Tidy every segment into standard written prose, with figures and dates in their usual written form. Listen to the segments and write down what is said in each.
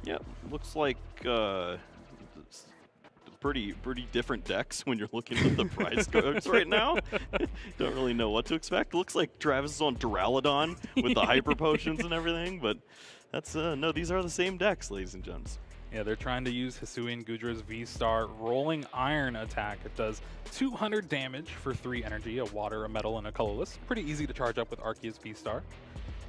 Yeah, looks like pretty different decks when you're looking at the prize cards right now. Don't really know what to expect. Looks like Travis is on Duraludon with the hyper potions and everything, but that's no, these are the same decks, ladies and gents. Yeah, they're trying to use Hisuian Gudra's V-Star Rolling Iron attack. It does 200 damage for 3 energy, a water, a metal, and a colorless. Pretty easy to charge up with Arceus V-Star.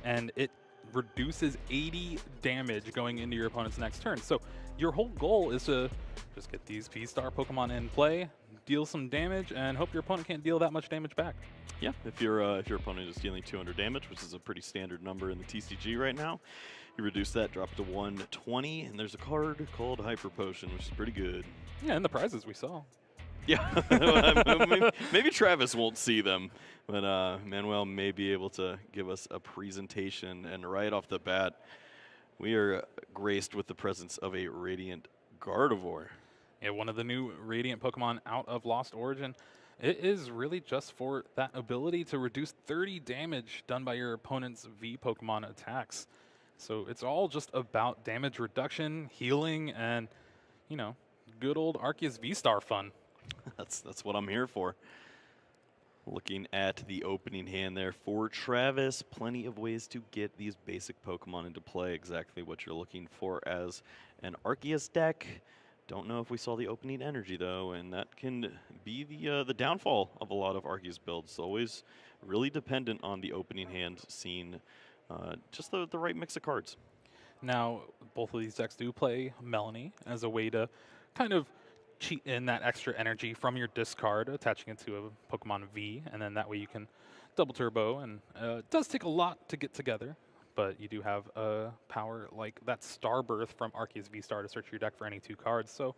And it reduces 80 damage going into your opponent's next turn. So your whole goal is to just get these V-Star Pokemon in play, deal some damage, and hope your opponent can't deal that much damage back. Yeah, if your opponent is dealing 200 damage, which is a pretty standard number in the TCG right now, you reduce that, drop it to 120, and there's a card called Hyper Potion, which is pretty good. Yeah, and the prizes we saw. Yeah, maybe Travis won't see them, but Manuel may be able to give us a presentation. And right off the bat, we are graced with the presence of a Radiant Gardevoir. Yeah, one of the new Radiant Pokemon out of Lost Origin. It is really just for that ability to reduce 30 damage done by your opponent's V Pokemon attacks. So it's all just about damage reduction, healing, and, you know, good old Arceus V-Star fun. That's what I'm here for. Looking at the opening hand there for Travis, plenty of ways to get these basic Pokemon into play. Exactly what you're looking for as an Arceus deck. Don't know if we saw the opening energy though, and that can be the downfall of a lot of Arceus builds. It's always really dependent on the opening hand seeing just the right mix of cards. Now, both of these decks do play Melanie as a way to kind of cheat in that extra energy from your discard, attaching it to a Pokemon V, and then that way you can double turbo. And it does take a lot to get together, but you do have power like that Starbirth from Arceus V-Star to search your deck for any 2 cards. So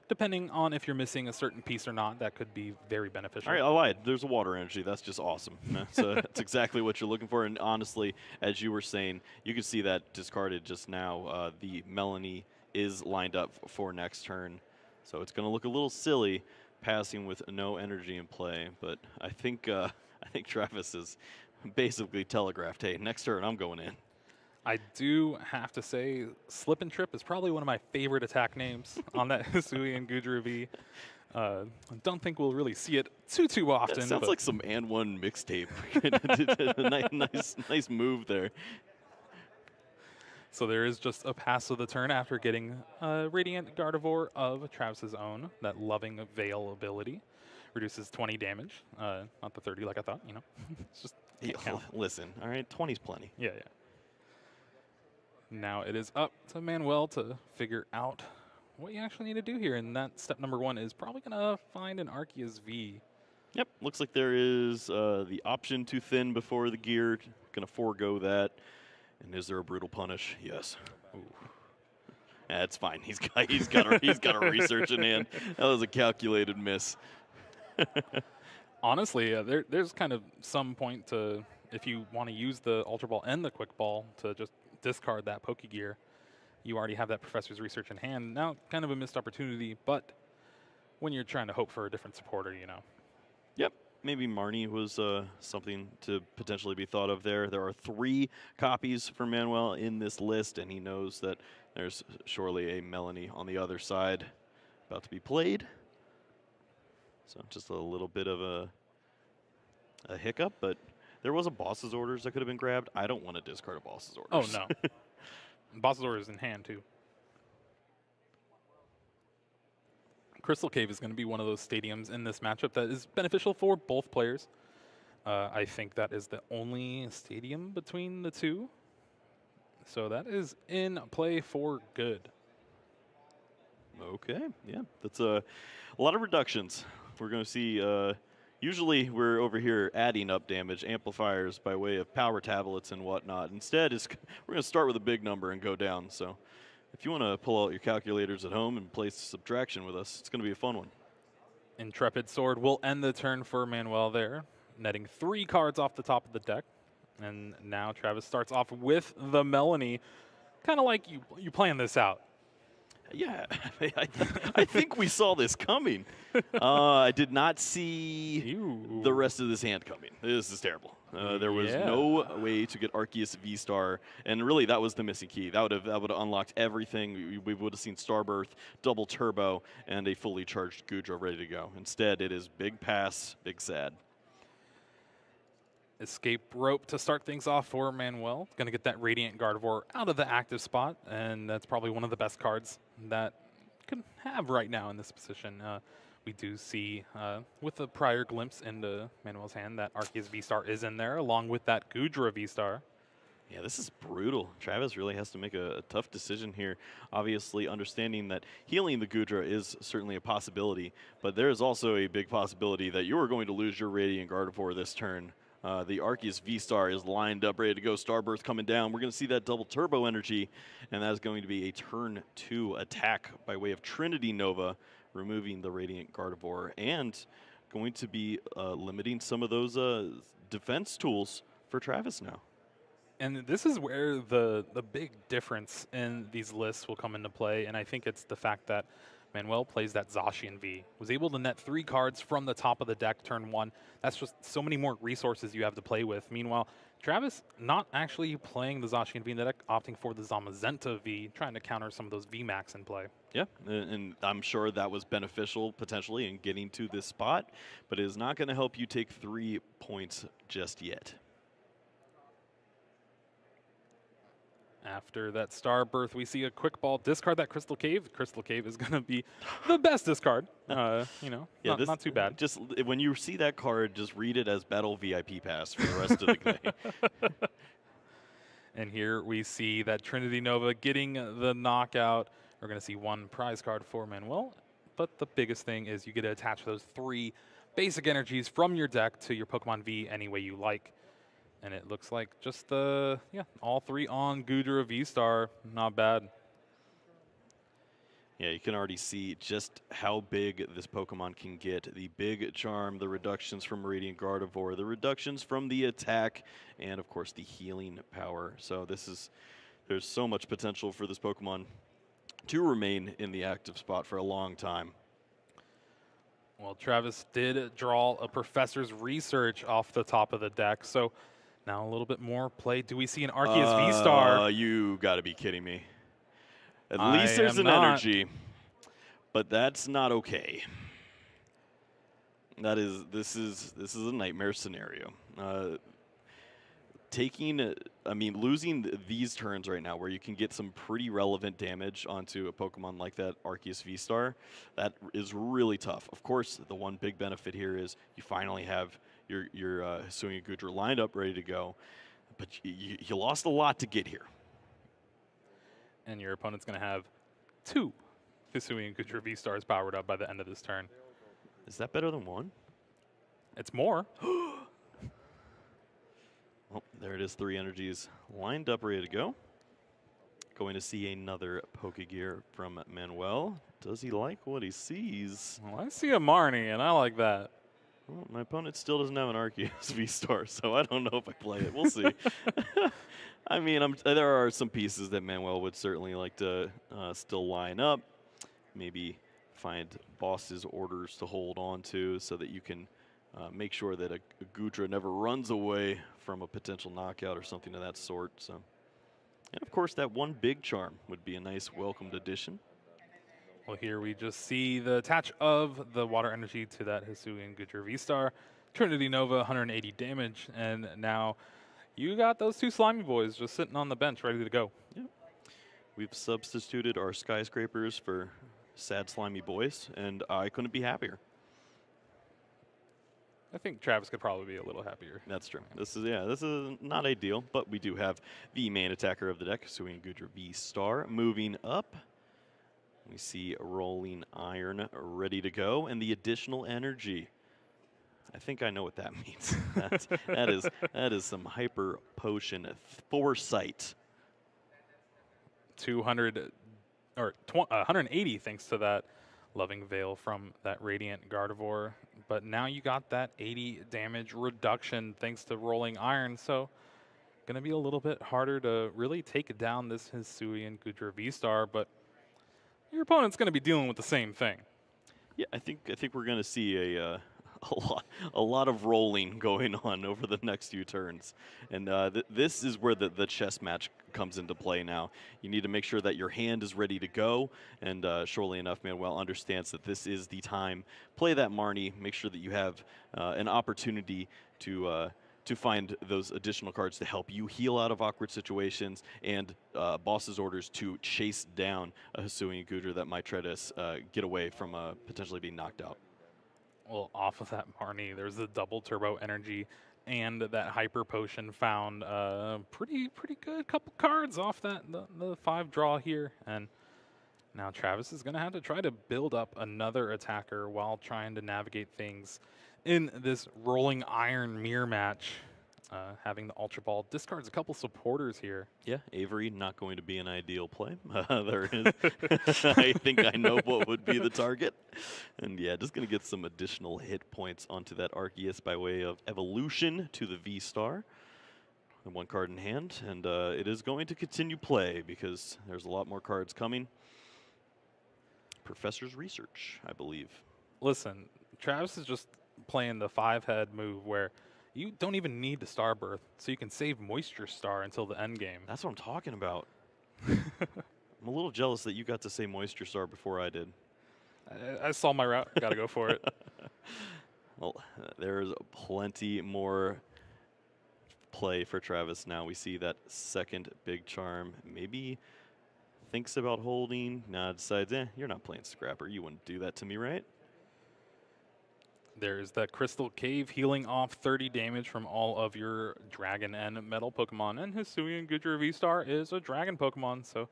depending on if you're missing a certain piece or not, that could be very beneficial. All right, I lied. There's a water energy. That's just awesome. That's exactly what you're looking for. And honestly, as you were saying, you could see that discarded just now. The Melanie is lined up for next turn. So it's going to look a little silly passing with no energy in play. But I think Travis has basically telegraphed, hey, next turn I'm going in. I do have to say, Slip and Trip is probably one of my favorite attack names on that Hisuian Gudra V. I don't think we'll really see it too often. That sounds like some and one mixtape. nice move there. So there is just a pass of the turn after getting Radiant Gardevoir of Travis's own, that Loving Veil ability. Reduces 20 damage, not the 30 like I thought, you know. It's just can't count. Listen, all right, 20's plenty. Yeah. Now it is up to Manuel to figure out what you actually need to do here, and that step number 1 is probably going to find an Arceus V. Yep, looks like there is the option to thin before the gear. Going to forego that. And is there a brutal punish? Yes. Ooh. That's fine. He's got a research in hand. That was a calculated miss. Honestly, there's kind of some point to, if you want to use the Ultra Ball and the Quick Ball to just discard that Pokegear, you already have that Professor's Research in hand. Now, kind of a missed opportunity, but when you're trying to hope for a different supporter, you know. Yep. Maybe Marnie was something to potentially be thought of there. There are 3 copies for Manuel in this list, and he knows that there's surely a Melanie on the other side about to be played. So just a little bit of a hiccup, but there was a boss's orders that could have been grabbed. I don't want to discard a boss's orders. Oh, no. Boss's orders in hand, too. Crystal Cave is going to be one of those stadiums in this matchup that is beneficial for both players. I think that is the only stadium between the 2. So that is in play for good. Okay, yeah. That's a lot of reductions. We're going to see, usually we're over here adding up damage, amplifiers by way of power tablets and whatnot. Instead, we're going to start with a big number and go down. So if you want to pull out your calculators at home and play subtraction with us, it's going to be a fun one. Intrepid Sword will end the turn for Manuel there, netting 3 cards off the top of the deck. And now Travis starts off with the Melanie. Kind of like you plan this out. Yeah, I think we saw this coming. I did not see Ew. the rest of this hand coming. This is terrible. There was no way to get Arceus V-Star, and really that was the missing key. That would have unlocked everything. We would have seen Starbirth, double turbo, and a fully charged Goodra ready to go. Instead, it is big pass, big sad. Escape rope to start things off for Manuel. Going to get that Radiant Gardevoir out of the active spot, and that's probably one of the best cards that can have right now in this position. We do see, with a prior glimpse into Manuel's hand, that Arceus V-Star is in there, along with that Goodra V-Star. Yeah, this is brutal. Travis really has to make a tough decision here. Obviously, understanding that healing the Goodra is certainly a possibility, but there is also a big possibility that you are going to lose your Radiant Gardevoir this turn. The Arceus V-Star is lined up, ready to go. Starbirth coming down. We're going to see that double turbo energy, and that is going to be a turn 2 attack by way of Trinity Nova, removing the Radiant Gardevoir, and going to be limiting some of those defense tools for Travis now. And this is where the big difference in these lists will come into play, and I think it's the fact that Manuel plays that Zacian V, was able to net 3 cards from the top of the deck turn 1. That's just so many more resources you have to play with. Meanwhile, Travis not actually playing the Zacian V in the deck, opting for the Zamazenta V, trying to counter some of those VMAX in play. Yeah, and I'm sure that was beneficial potentially in getting to this spot, but it is not going to help you take 3 points just yet. After that Starbirth, we see a quick ball discard that Crystal Cave. Crystal Cave is going to be the best discard. Yeah, not too bad. Just when you see that card, just read it as Battle VIP Pass for the rest of the day. And here we see that Trinity Nova getting the knockout. We're going to see 1 prize card for Manuel. But the biggest thing is you get to attach those 3 basic energies from your deck to your Pokemon V any way you like. And it looks like just all 3 on Goodra V-Star. Not bad. Yeah, you can already see just how big this Pokemon can get. The big charm, the reductions from Radiant Gardevoir, the reductions from the attack, and of course the healing power. So there's so much potential for this Pokemon to remain in the active spot for a long time. Well, Travis did draw a Professor's Research off the top of the deck, so now a little bit more play. Do we see an Arceus V-Star? You got to be kidding me. At least there's an energy, but that's not okay. This is a nightmare scenario. Losing these turns right now where you can get some pretty relevant damage onto a Pokemon like that Arceus V-Star, that is really tough. Of course, the one big benefit here is you finally have your Hisuian Goodra lined up ready to go, but you lost a lot to get here. And your opponent's going to have 2 Hisuian Goodra V-Stars powered up by the end of this turn. Is that better than 1? It's more. Well, there it is, 3 energies lined up, ready to go. Going to see another Pokegear from Manuel. Does he like what he sees? Well, I see a Marnie, and I like that. Well, my opponent still doesn't have an Arceus V-Star, so I don't know if I play it. We'll see. I mean, there are some pieces that Manuel would certainly like to still line up. Maybe find boss's orders to hold on to so that you can make sure that a Goodra never runs away from a potential knockout or something of that sort. So, and of course, that 1 big charm would be a nice welcomed addition. Well, here we just see the attach of the water energy to that Hisuian Goodra V-Star. Trinity Nova, 180 damage, and now you got those 2 slimy boys just sitting on the bench ready to go. Yep. We've substituted our skyscrapers for sad slimy boys, and I couldn't be happier. I think Travis could probably be a little happier. That's true. This is not ideal, but we do have the main attacker of the deck, Hisuian Goodra V-Star, moving up. We see Rolling Iron ready to go, and the additional energy. I think I know what that means. that is some hyper potion foresight. 180 thanks to that Loving Veil from that Radiant Gardevoir. But now you got that 80 damage reduction thanks to Rolling Iron, so going to be a little bit harder to really take down this Hisuian Goodra V-Star, but your opponent's going to be dealing with the same thing. Yeah, I think we're going to see a lot of rolling going on over the next few turns, and this is where the chess match comes into play. Now you need to make sure that your hand is ready to go, and surely enough, Manuel understands that this is the time. Play that Marnie. Make sure that you have an opportunity to find those additional cards to help you heal out of awkward situations, and boss's orders to chase down a Hisuian Gudra that might try to get away from potentially being knocked out. Well, off of that Marnie, there's the double turbo energy and that hyper potion found pretty good couple cards off that the 5 draw here. And now Travis is going to have to try to build up another attacker while trying to navigate things in this rolling iron mirror match. Having the Ultra Ball discards a couple supporters here. Yeah, Avery not going to be an ideal play. There is. I think I know what would be the target. And yeah, just going to get some additional hit points onto that Arceus by way of evolution to the V-Star. And 1 card in hand, and it is going to continue play because there's a lot more cards coming. Professor's Research, I believe. Listen, Travis is just playing the 5-head move where you don't even need the Star Birth, so you can save Moisture Star until the end game. That's what I'm talking about. I'm a little jealous that you got to say Moisture Star before I did. I saw my route. Got to go for it. Well, there's plenty more play for Travis now. We see that second big charm. Maybe thinks about holding. Now decides, you're not playing Scrapper. You wouldn't do that to me, right? There's that Crystal Cave healing off 30 damage from all of your Dragon and Metal Pokemon. And Hisuian Gudra V-Star is a Dragon Pokemon, so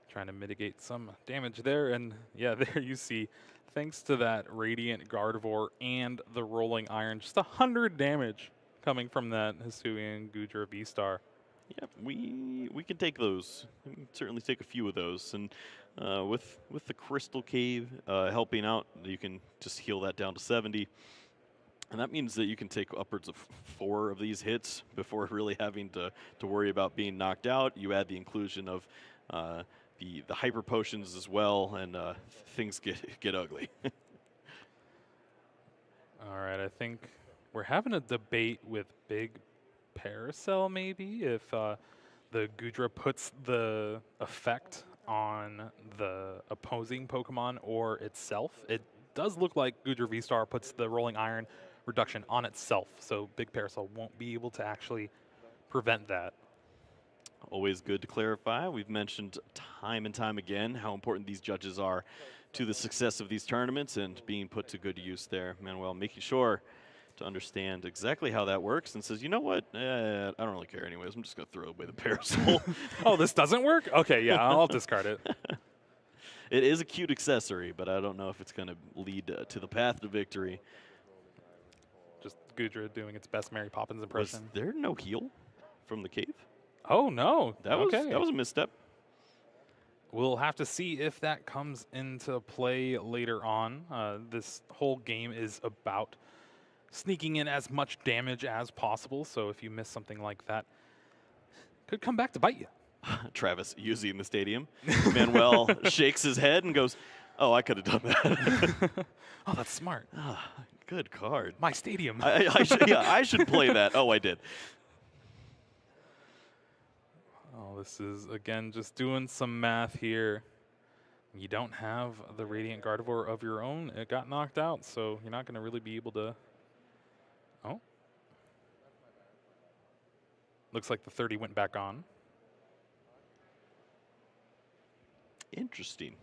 trying to mitigate some damage there. And yeah, there you see, thanks to that Radiant Gardevoir and the Rolling Iron, just 100 damage coming from that Hisuian Gudra V-Star. Yeah, we can take those. We can certainly take a few of those. And with the Crystal Cave helping out, you can just heal that down to 70. And that means that you can take upwards of 4 of these hits before really having to worry about being knocked out. You add the inclusion of the hyper potions as well, and things get ugly. All right, I think we're having a debate with Big Parasol, maybe, if the Gudra puts the effect on the opposing Pokemon or itself. It does look like Gudra V-Star puts the Rolling Iron reduction on itself, so Big Parasol won't be able to actually prevent that. Always good to clarify. We've mentioned time and time again how important these judges are to the success of these tournaments and being put to good use there. Manuel making sure to understand exactly how that works and says, you know what, I don't really care anyways. I'm just going to throw away the Parasol. Oh, this doesn't work? Okay, yeah, I'll discard it. It is a cute accessory, but I don't know if it's going to lead to the path to victory. Just Gudra doing its best Mary Poppins impression. Was there no heal from the cave? Oh, no. That was a misstep. We'll have to see if that comes into play later on. This whole game is about sneaking in as much damage as possible, so if you miss something like that, could come back to bite you. Travis using the stadium. Manuel shakes his head and goes, oh, I could have done that. Oh, that's smart. Good card. My stadium. I should play that. Oh, I did. Oh, this is, again, just doing some math here. You don't have the Radiant Gardevoir of your own. It got knocked out, so you're not going to really be able to... Oh. Looks like the 30 went back on. Interesting.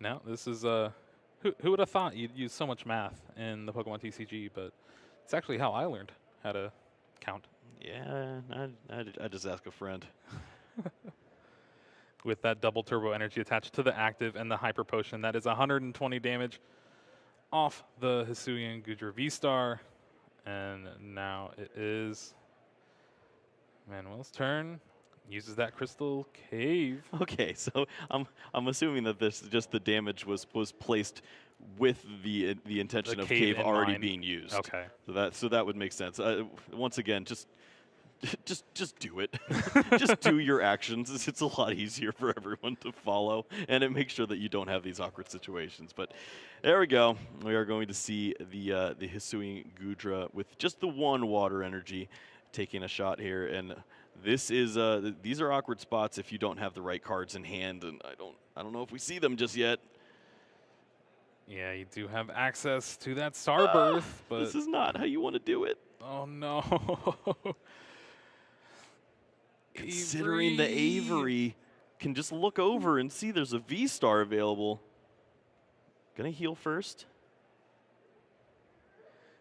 Now, this is... who would have thought you'd use so much math in the Pokemon TCG, but it's actually how I learned how to count. Yeah, I just ask a friend. With that double turbo energy attached to the active and the hyper potion, that is 120 damage off the Hisuian Gudra V-Star. And now it is Manuel's turn. Uses that Crystal Cave. Okay, so I'm assuming that this just the damage was placed with the intention of cave already being used. Okay. So that would make sense. Once again, just Just do it. Just do your actions. It's a lot easier for everyone to follow, and it makes sure that you don't have these awkward situations. But there we go. We are going to see the Hisuian Gudra with just the one water energy taking a shot here, and this is these are awkward spots if you don't have the right cards in hand, and I don't know if we see them just yet. Yeah, you do have access to that Starbirth, but This is not how you want to do it. oh no. Considering the Avery can just look over and see there's a V-Star available. Gonna heal first.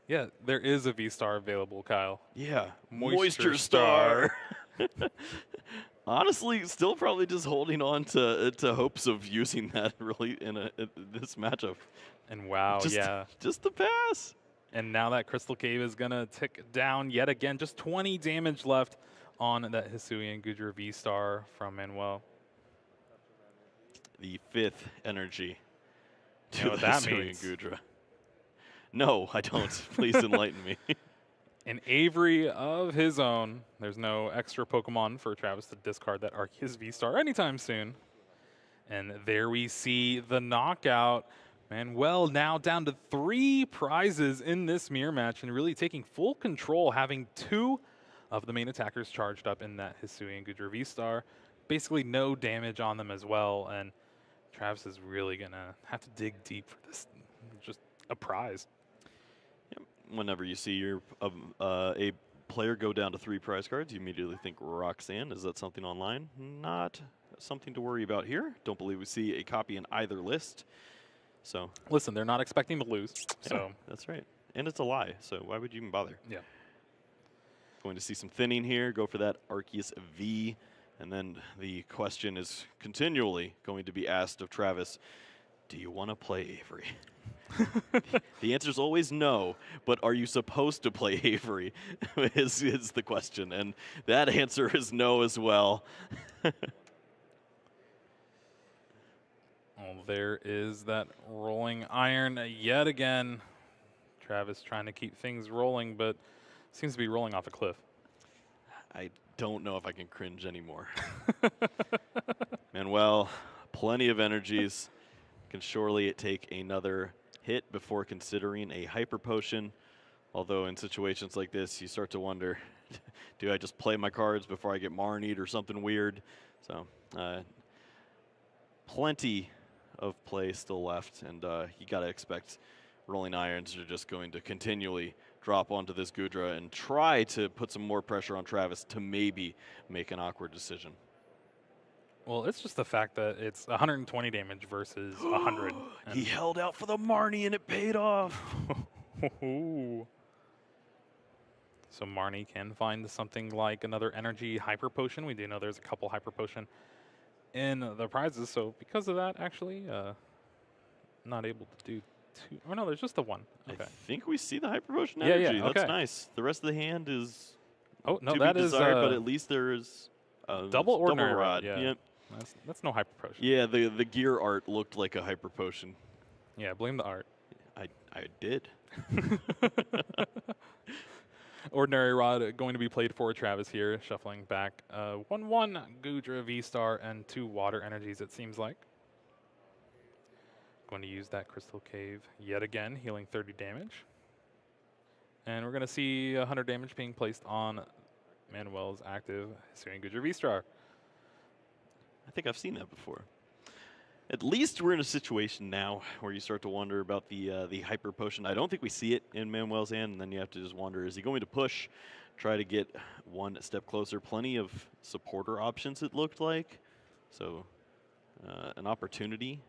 Yeah, there is a V-Star available, Kyle. Yeah, Moisture Star. Honestly, still probably just holding on to hopes of using that really in this matchup. And wow, just the pass. And now that Crystal Cave is going to tick down yet again. Just 20 damage left on that Hisuian Gudra V-Star from Manuel. The 5th energy to You know what the that Hisuian means? Gudra. No, I don't. Please enlighten me. An Avery of his own. There's no extra Pokemon for Travis to discard that Arceus V-Star anytime soon. And there we see the knockout. Manuel now down to 3 prizes in this mirror match and really taking full control, having 2 of the main attackers charged up in that Hisuian Gudra V-Star. Basically no damage on them as well, and Travis is really going to have to dig deep for this, just a prize. Yep. Whenever you see your a player go down to 3 prize cards, you immediately think Roxanne. Is that something online? Not something to worry about here. Don't believe we see a copy in either list. So listen, they're not expecting to lose. So yeah, that's right. And it's a lie, so why would you even bother? Yeah. Going to see some thinning here, go for that Arceus V, and then the question is continually going to be asked of Travis, do you want to play Avery? The answer is always no, but are you supposed to play Avery is the question, and that answer is no as well. Oh, there is that rolling iron yet again. Travis trying to keep things rolling, but seems to be rolling off a cliff. I don't know if I can cringe anymore. Manuel, plenty of energies. Can surely take another hit before considering a hyper potion. Although in situations like this, you start to wonder, do I just play my cards before I get Marnied or something weird? So, plenty of play still left, and you got to expect rolling irons are just going to continually drop onto this Gudra and try to put some more pressure on Travis to maybe make an awkward decision. Well, it's just the fact that it's 120 damage versus 100. He held out for the Marnie and it paid off. So Marnie can find something like another energy hyper potion. We do know there's a couple hyper potion in the prizes, so because of that, actually, not able to do 2. Oh no, there's just the 1. Okay. I think we see the hyper potion Yeah, energy. yeah, okay. That's nice. The rest of the hand is Oh no, to that be is desired, but at least there is double ordinary rod. Yeah, Yep. that's no hyper potion. Yeah, the gear art looked like a hyper potion. Yeah, blame the art. I did. Ordinary Rod going to be played for Travis here, shuffling back 1/1 Gudra V-Star and 2 water energies, it seems like. Going to use that Crystal Cave yet again, healing 30 damage. And we're going to see 100 damage being placed on Manuel's active Hisuian Gudra V-Star. I think I've seen that before. At least we're in a situation now where you start to wonder about the hyper potion. I don't think we see it in Manuel's hand, and then you have to just wonder, is he going to push, try to get one step closer? Plenty of supporter options, it looked like. So an opportunity.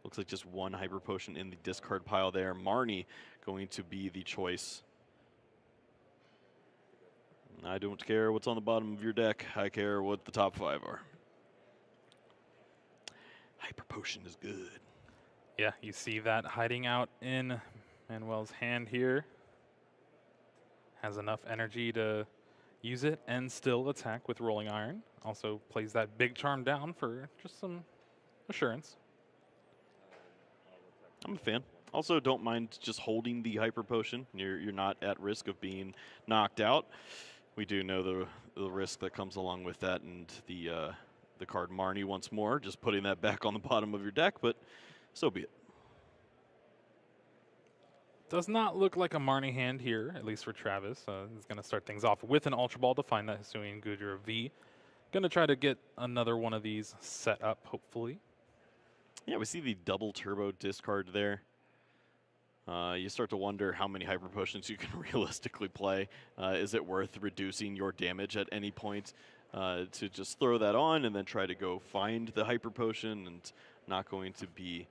Looks like just 1 hyper potion in the discard pile there. Marnie going to be the choice. I don't care what's on the bottom of your deck. I care what the top 5 are. Hyper potion is good. Yeah, you see that hiding out in Manuel's hand here. Has enough energy to use it and still attack with Rolling Iron. Also plays that big charm down for just some assurance. I'm a fan. Also, don't mind just holding the hyper potion. You're not at risk of being knocked out. We do know the risk that comes along with that, and the card Marnie once more, just putting that back on the bottom of your deck, but so be it. Does not look like a Marnie hand here, at least for Travis. He's going to start things off with an Ultra Ball to find that Hisuian Goodra V. Going to try to get another one of these set up, hopefully. Yeah, we see the double turbo discard there. You start to wonder how many Hyper Potions you can realistically play. Is it worth reducing your damage at any point to just throw that on and then try to go find the Hyper Potion, and not going to be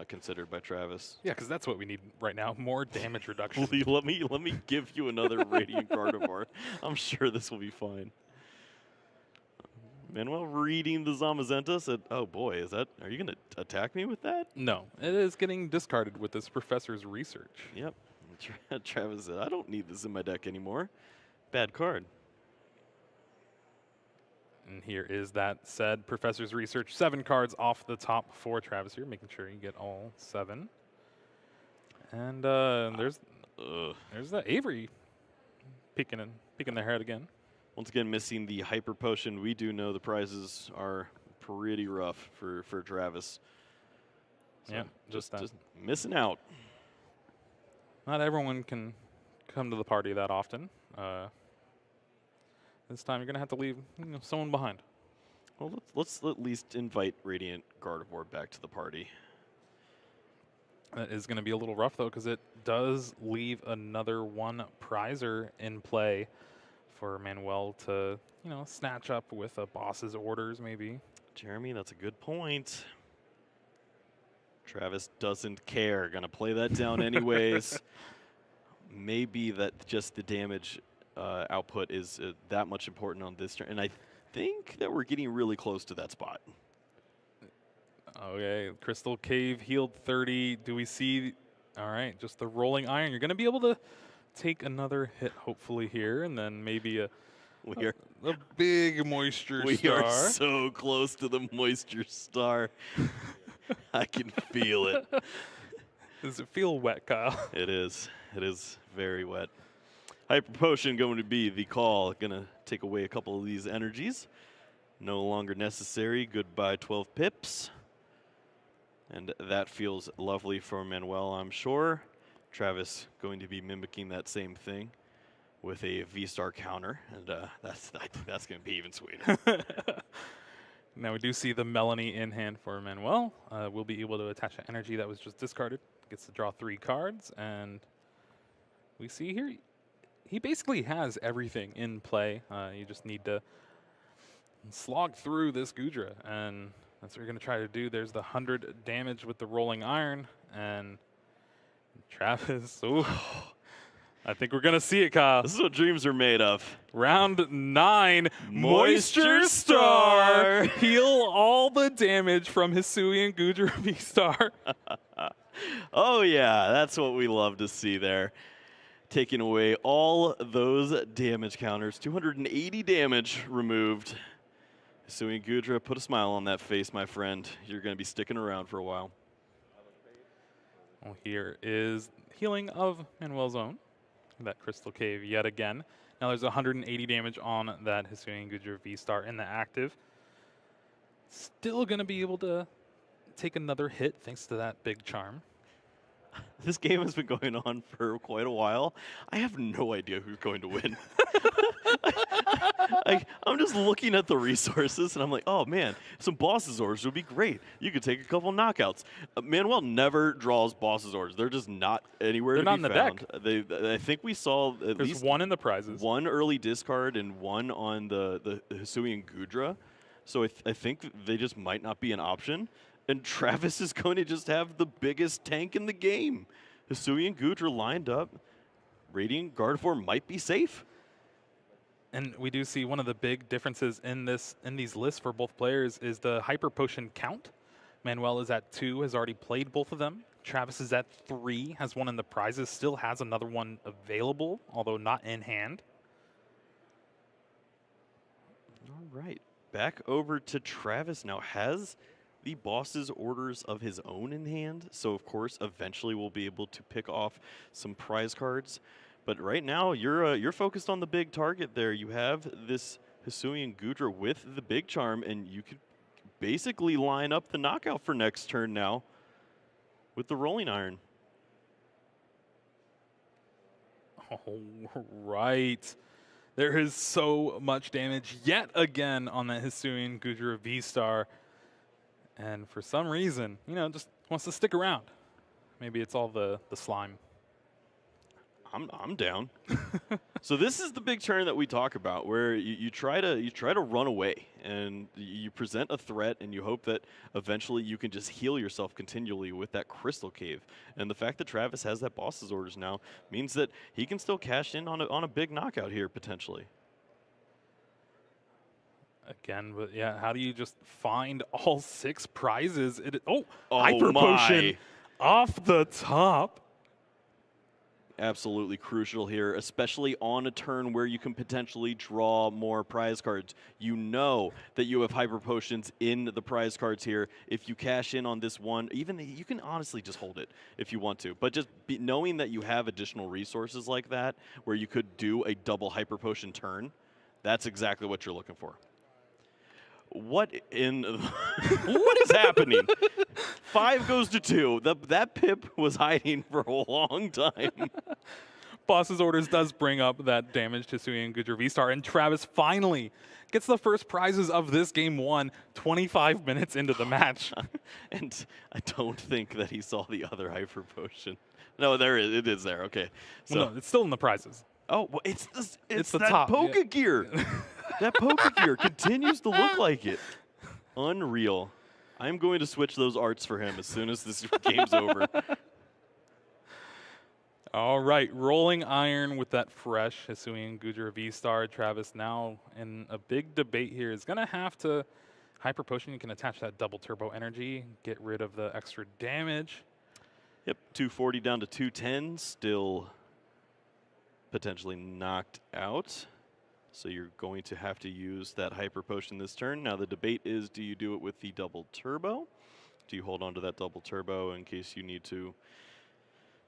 considered by Travis? Yeah, because that's what we need right now, more damage reduction. let me give you another Radiant Gardevoir. I'm sure this will be fine. Manuel reading the Zamazenta said, "Oh boy, are you going to attack me with that?" No, it is getting discarded with this professor's research. Yep. Travis said, "I don't need this in my deck anymore. Bad card." And here is that said professor's research. 7 cards off the top for Travis here, making sure you get all 7. And there's the Avery peeking their head again. Once again, missing the Hyper Potion. We do know the prizes are pretty rough for Travis. So yeah, just missing out. Not everyone can come to the party that often. This time you're going to have to leave someone behind. Well, let's at least invite Radiant Gardevoir back to the party. That is going to be a little rough, though, because it does leave another one prizer in play for Manuel to, snatch up with a boss's orders, maybe. Jeremy, that's a good point. Travis doesn't care. Going to play that down anyways. Maybe that just the damage output is that much important on this turn. And I think that we're getting really close to that spot. Okay, Crystal Cave healed 30. Do we see? All right, just the rolling iron. You're going to be able to take another hit, hopefully, here, and then maybe a big moisture star. We are so close to the moisture star. I can feel it. Does it feel wet, Kyle? It is. It is very wet. Hyper Potion going to be the call. Going to take away a couple of these energies. No longer necessary. Goodbye 12 pips. And that feels lovely for Manuel, I'm sure. Travis going to be mimicking that same thing with a V-Star counter, and I think that's going to be even sweeter. Now we do see the Melanie in hand for Manuel. We'll be able to attach an energy that was just discarded. Gets to draw 3 cards, and we see here he basically has everything in play. You just need to slog through this Goodra, and that's what we're going to try to do. There's the 100 damage with the rolling iron, and Travis, ooh, I think we're going to see it, Kyle. This is what dreams are made of. Round 9, Moisture Star. Heal all the damage from Hisuian Goodra V-Star. Oh, yeah, that's what we love to see there. Taking away all those damage counters. 280 damage removed. Hisuian Goodra, put a smile on that face, my friend. You're going to be sticking around for a while. Well, here is healing of Manuel's own. That Crystal Cave yet again. Now there's 180 damage on that Hisuian Goodra V-Star in the active. Still going to be able to take another hit thanks to that big charm. This game has been going on for quite a while. I have no idea who's going to win. I'm just looking at the resources, and I'm like, oh, man, some Boss's Orders would be great. You could take a couple knockouts. Manuel never draws Boss's Orders. They're just not anywhere to be found. They're not in the deck. I think we saw at There's least one in the prizes. One early discard and one on the Hisuian Goodra. So I think they just might not be an option. And Travis is going to just have the biggest tank in the game. Hisuian Goodra lined up. Radiant Gardevoir might be safe. And we do see one of the big differences in these lists for both players is the Hyper Potion count. Manuel is at 2, has already played both of them. Travis is at 3, has one in the prizes, still has another one available, although not in hand. All right, back over to Travis now. Has the Boss's Orders of his own in hand, so of course eventually we'll be able to pick off some prize cards. But right now, you're focused on the big target there. You have this Hisuian Gudra with the big charm, and you could basically line up the knockout for next turn now with the rolling iron. All right. There is so much damage yet again on that Hisuian Gudra V-Star. And for some reason, you know, just wants to stick around. Maybe it's all the slime. I'm down. So this is the big turn that we talk about, where you try to run away, and you present a threat, and you hope that eventually you can just heal yourself continually with that Crystal Cave. And the fact that Travis has that boss's orders now means that he can still cash in on a big knockout here potentially. Again, but yeah, how do you just find all 6 prizes? Oh Hyper Potion my. off the top. Absolutely crucial here, especially on a turn where you can potentially draw more prize cards. You know that you have Hyper Potions in the prize cards here. If you cash in on this one, you can honestly just hold it if you want to. But just knowing that you have additional resources like that, where you could do a double Hyper Potion turn, that's exactly what you're looking for. What in what is happening? 5 goes to 2. That pip was hiding for a long time. Boss's orders does bring up that damage to Hisuian Gudra V-Star, and Travis finally gets the first prizes of this game 1 25 minutes into the match. And I don't think that he saw the other Hyper Potion. No, there it is there. Okay. So Well, no, it's still in the prizes. oh, well, it's the that top, Poke yeah. Gear. That Poke Gear continues to look like it. Unreal. I'm going to switch those arts for him as soon as this game's over. All right, rolling iron with that fresh Hisuian Gudra V-Star. Travis now in a big debate here is going to have to Hyper Potion. You can attach that double turbo energy, get rid of the extra damage. Yep, 240 down to 210, still potentially knocked out. So you're going to have to use that Hyper Potion this turn. Now the debate is, do you do it with the double turbo? Do you hold on to that double turbo in case you need to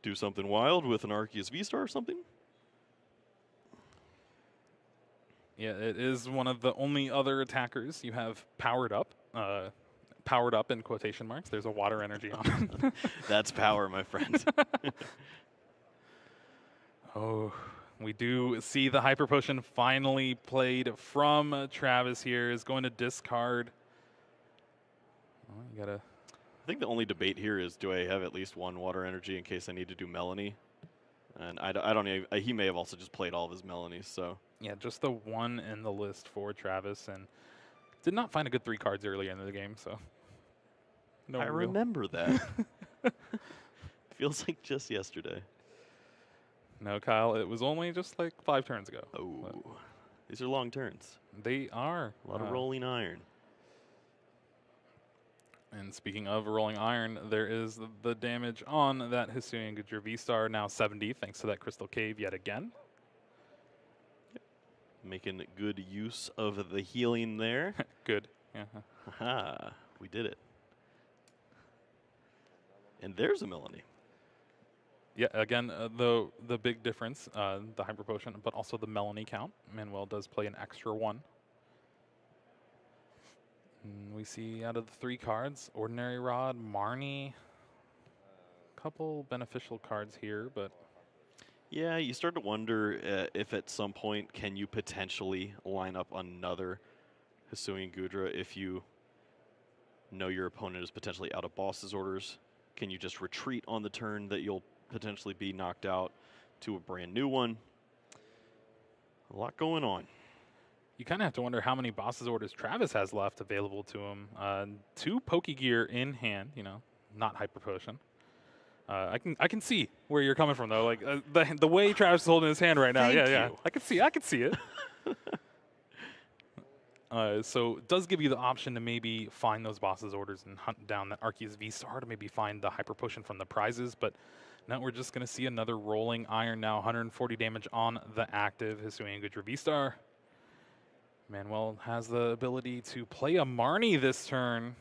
do something wild with an Arceus V-Star or something? Yeah, it is one of the only other attackers you have powered up. Powered up in quotation marks. There's a water energy on it. That's power, my friend. Oh, we do see the Hyper Potion finally played from Travis here. Is going to discard. Oh, you gotta. I think the only debate here is, do I have at least one water energy in case I need to do Melanie? And I don't even, he may have also just played all of his Melanies, so. Yeah, just the one in the list for Travis, and did not find a good 3 cards earlier in the game, so. No I real. remember that. Feels like just yesterday. No, Kyle, it was only just like 5 turns ago. Oh, these are long turns. They are. A lot of rolling iron. And speaking of rolling iron, there is the damage on that Hisuian Gudra V-Star, now 70, thanks to that Crystal Cave yet again. Making good use of the healing there. Good. Yeah. Haha, we did it. And there's a Melanie. Yeah, again, the big difference, the Hyper Potion, but also the Melanie count. Manuel does play an extra 1. And we see out of the 3 cards, Ordinary Rod, Marnie, couple beneficial cards here, but Yeah, you start to wonder if at some point can you potentially line up another Hisuian Gudra if you know your opponent is potentially out of boss's orders. Can you just retreat on the turn that you'll potentially be knocked out to a brand new one? A lot going on. you kind of have to wonder how many boss's orders Travis has left available to him. 2 Pokegear in hand, you know, not Hyper Potion. I can see where you're coming from though. Like the way Travis is holding his hand right now. Thank Yeah. you. I can see it. So it does give you the option to maybe find those boss's orders and hunt down that Arceus V-Star to maybe find the Hyper Potion from the prizes. But now we're just going to see another rolling iron now. 140 damage on the active Hisuian Gudra V-Star. Manuel has the ability to play a Marnie this turn.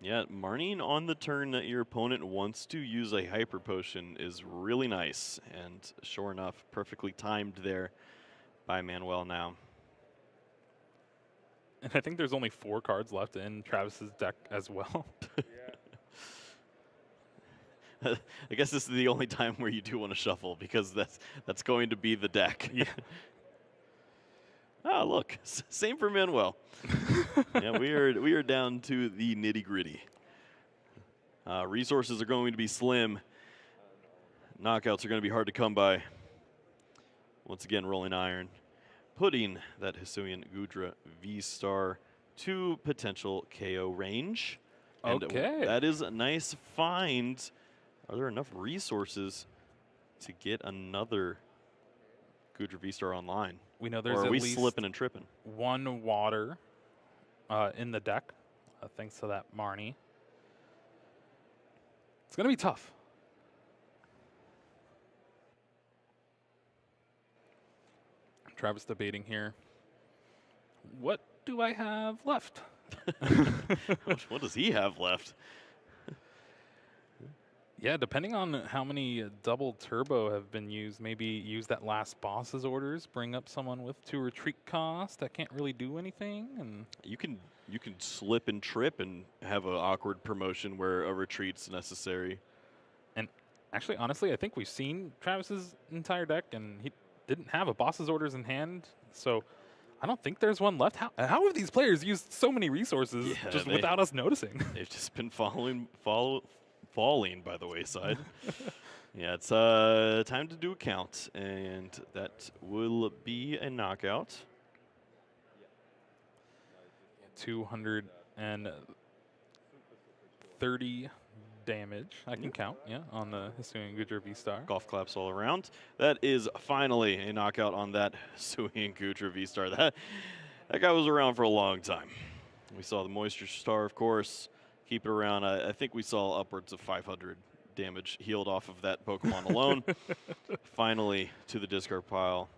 Yeah, Marning on the turn that your opponent wants to use a Hyper Potion is really nice. And sure enough, perfectly timed there by Manuel now. And I think there's only 4 cards left in Travis's deck as well. I guess this is the only time where you do want to shuffle, because that's going to be the deck. Yeah. Oh, look, same for Manuel. Yeah, we are down to the nitty-gritty. Resources are going to be slim. Knockouts are going to be hard to come by. Once again, rolling iron, putting that Hisuian Gudra V-Star to potential KO range. And Okay. that is a nice find. Are there enough resources to get another Gudra V-Star online? We know there's or are at we least slipping and tripping? 1 water in the deck, thanks to that Marnie. It's going to be tough. Travis debating here. What do I have left? What does he have left? Yeah, depending on how many double turbo have been used, maybe use that last boss's orders, bring up someone with 2 retreat cost that can't really do anything. And You can slip and trip and have an awkward promotion where a retreat's necessary. And actually, honestly, I think we've seen Travis's entire deck, and he didn't have a boss's orders in hand, so I don't think there's one left. How have these players used so many resources just without us noticing? They've just been falling by the wayside. Yeah, it's time to do a count, and that will be a knockout. 230 damage. I can count, yeah, on the Hisuian Gudra V-Star. Golf claps all around. That is finally a knockout on that Hisuian Gudra V-Star. That guy was around for a long time. We saw the Moisture Star, of course. Keep it around. I think we saw upwards of 500 damage healed off of that Pokemon alone. Finally, to the discard pile.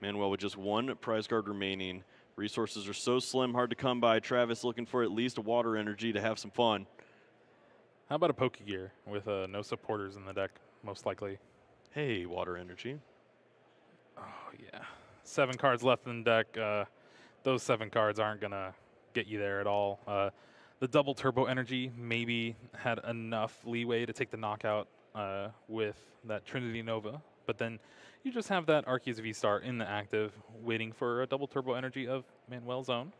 Manuel with just 1 prize card remaining. Resources are so slim, hard to come by. Travis looking for at least a water energy to have some fun. How about a Pokegear with no supporters in the deck, most likely? Hey, water energy. Oh, yeah. 7 cards left in the deck. Those 7 cards aren't going to get you there at all. The double turbo energy maybe had enough leeway to take the knockout with that Trinity Nova, but then you just have that Arceus V-Star in the active, waiting for a double turbo energy of Manuel's own.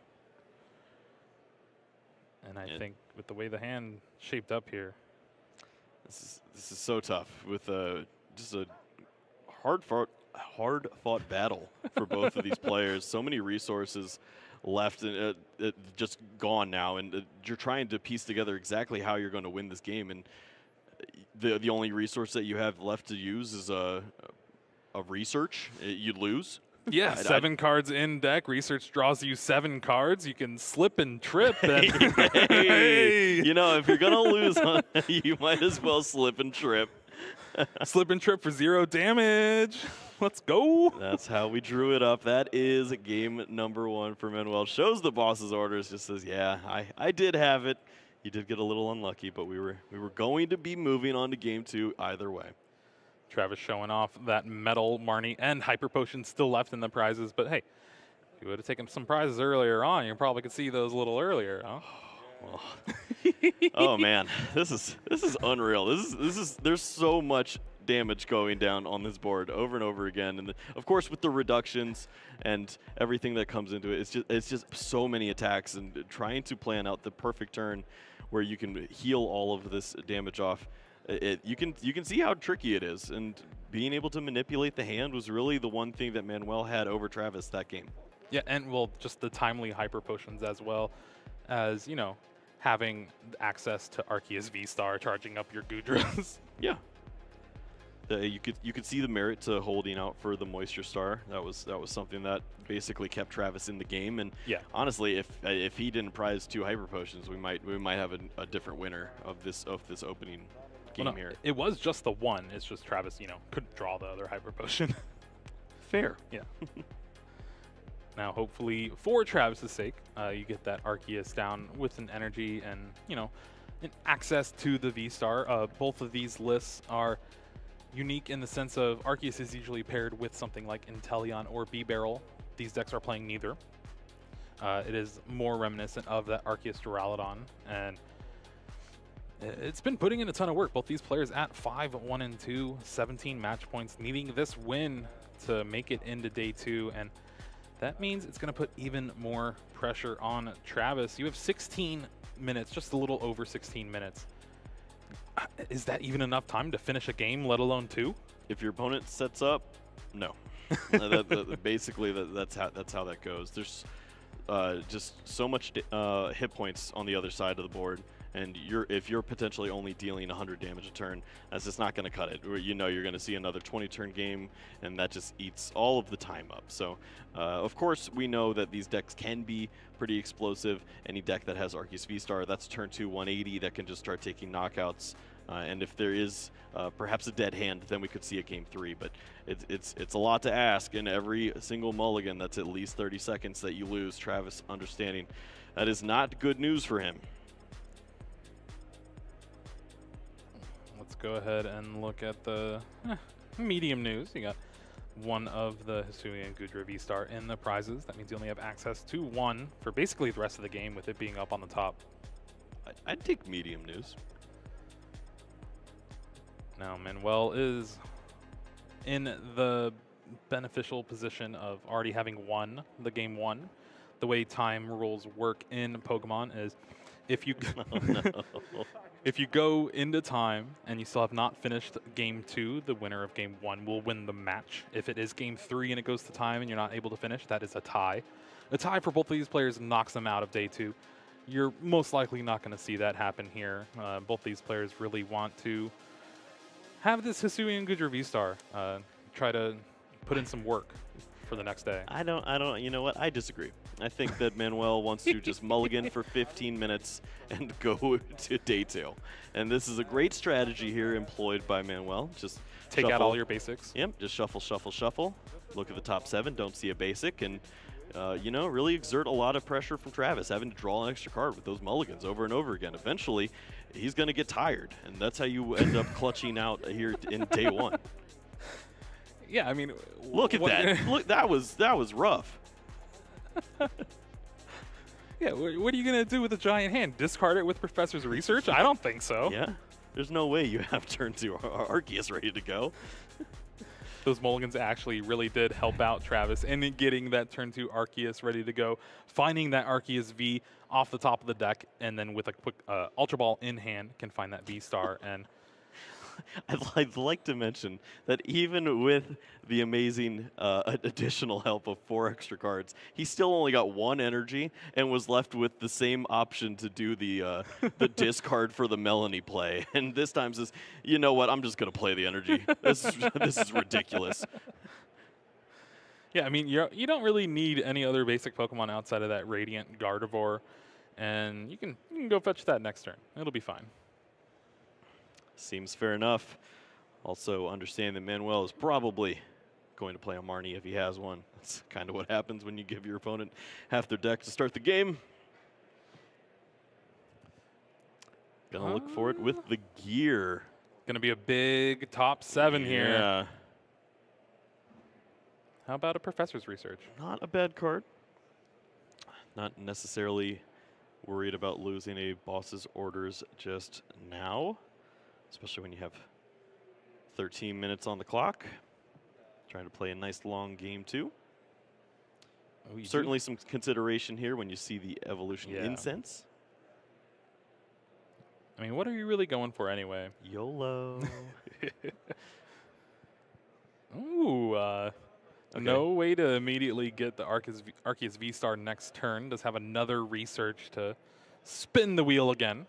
And I think with the way the hand shaped up here, this is so tough with just a hard fought battle for both of these players. So many resources left and just gone now, and you're trying to piece together exactly how you're going to win this game, and the only resource that you have left to use is a research. You'd lose. yeah, 7 cards in deck. Research draws you 7 cards. You can slip and trip. And hey, you know, if you're gonna lose, you might as well slip and trip. Slip and trip for 0 damage. Let's go. That's how we drew it up. That is game number 1 for Manuel. Shows the boss's orders. Just says, yeah, I did have it. You did get a little unlucky, but we were going to be moving on to game 2 either way. Travis showing off that metal Marnie and Hyper Potion still left in the prizes. But hey, if you would have taken some prizes earlier on, you probably could see those a little earlier, huh? Well, oh man, this is unreal. There's so much damage going down on this board over and over again, and of course with the reductions and everything that comes into it, it's just so many attacks, and trying to plan out the perfect turn where you can heal all of this damage off. You can see how tricky it is, and being able to manipulate the hand was really the one thing that Manuel had over Travis that game. Yeah, and well, just the timely Hyper Potions as well as, you know, having access to Arceus V-Star charging up your Gudras. Yeah. You could see the merit to holding out for the Moisture Star. That was something that basically kept Travis in the game. And yeah, honestly, if he didn't prize 2 Hyper Potions, we might have a different winner of this opening game here. It was just the one. It's just Travis, you know, couldn't draw the other Hyper Potion. Fair. Yeah. Now, hopefully, for Travis's sake, you get that Arceus down with an energy, and, you know, and access to the V-Star. Both of these lists are unique in the sense of Arceus is usually paired with something like Inteleon or B-Barrel. These decks are playing neither. It is more reminiscent of that Arceus Duraludon, and it's been putting in a ton of work. Both these players at 5-1-2, 17 match points, needing this win to make it into day 2, and that means it's going to put even more pressure on Travis. You have 16 minutes, just a little over 16 minutes. Is that even enough time to finish a game, let alone 2? If your opponent sets up, no. Basically, that's how that goes. There's just so much hit points on the other side of the board, and if you're potentially only dealing 100 damage a turn, that's just not going to cut it. You know you're going to see another 20-turn game, and that just eats all of the time up. So, of course, we know that these decks can be pretty explosive. Any deck that has Arceus V-Star, that's turn 2 180 that can just start taking knockouts. And if there is perhaps a dead hand, then we could see a game 3. But it's a lot to ask, and every single mulligan, that's at least 30 seconds that you lose. Travis understanding that is not good news for him. Let's go ahead and look at the medium news. You got one of the Hisuian Gudra V-Star in the prizes. That means you only have access to one for basically the rest of the game, with it being up on the top. I'd take medium news. Now, Manuel is in the beneficial position of already having won the game 1. The way time rules work in Pokemon is if you if you go into time and you still have not finished game 2, the winner of game 1 will win the match. If it is game 3 and it goes to time and you're not able to finish, that is a tie. A tie for both of these players knocks them out of day 2. You're most likely not going to see that happen here. Both these players really want to have this Hisuian Gudra V-Star try to put in some work for the next day. I don't, you know what? I disagree. I think that Manuel wants to just mulligan for 15 minutes and go to day 2. And this is a great strategy here employed by Manuel. Just take shuffle out all your basics. Yep, just shuffle, shuffle, shuffle. Look at the top 7, don't see a basic, and you know, really exert a lot of pressure from Travis, having to draw an extra card with those mulligans over and over again. Eventually, he's going to get tired, and that's how you end up clutching out here in day 1. Yeah, I mean, look at that. Look, that was rough. Yeah, what are you going to do with a giant hand? Discard it with Professor's Research? I don't think so. Yeah, there's no way you have turn 2 Arceus ready to go. Those mulligans actually really did help out Travis in getting that turn 2 Arceus ready to go, finding that Arceus V off the top of the deck, and then with a quick Ultra Ball in hand can find that V-Star. And I'd like to mention that even with the amazing additional help of 4 extra cards, he still only got 1 energy and was left with the same option to do the discard for the Melanie play. And this time says, you know what, I'm just going to play the energy. This is ridiculous. Yeah, I mean, you don't really need any other basic Pokemon outside of that Radiant Gardevoir, and you can go fetch that next turn. It'll be fine. Seems fair enough. Also understand that Manuel is probably going to play a Marnie if he has one. That's kind of what happens when you give your opponent half their deck to start the game. Gonna look for it with the gear. Gonna be a big top 7 here. Yeah. How about a Professor's Research? Not a bad card. Not necessarily worried about losing a boss's orders just now, especially when you have 13 minutes on the clock. Trying to play a nice long game 2. Oh, certainly some consideration here when you see the evolution incense. I mean, what are you really going for anyway? YOLO. Ooh, okay. No way to immediately get the Arceus V-Star next turn. Does have another research to spin the wheel again.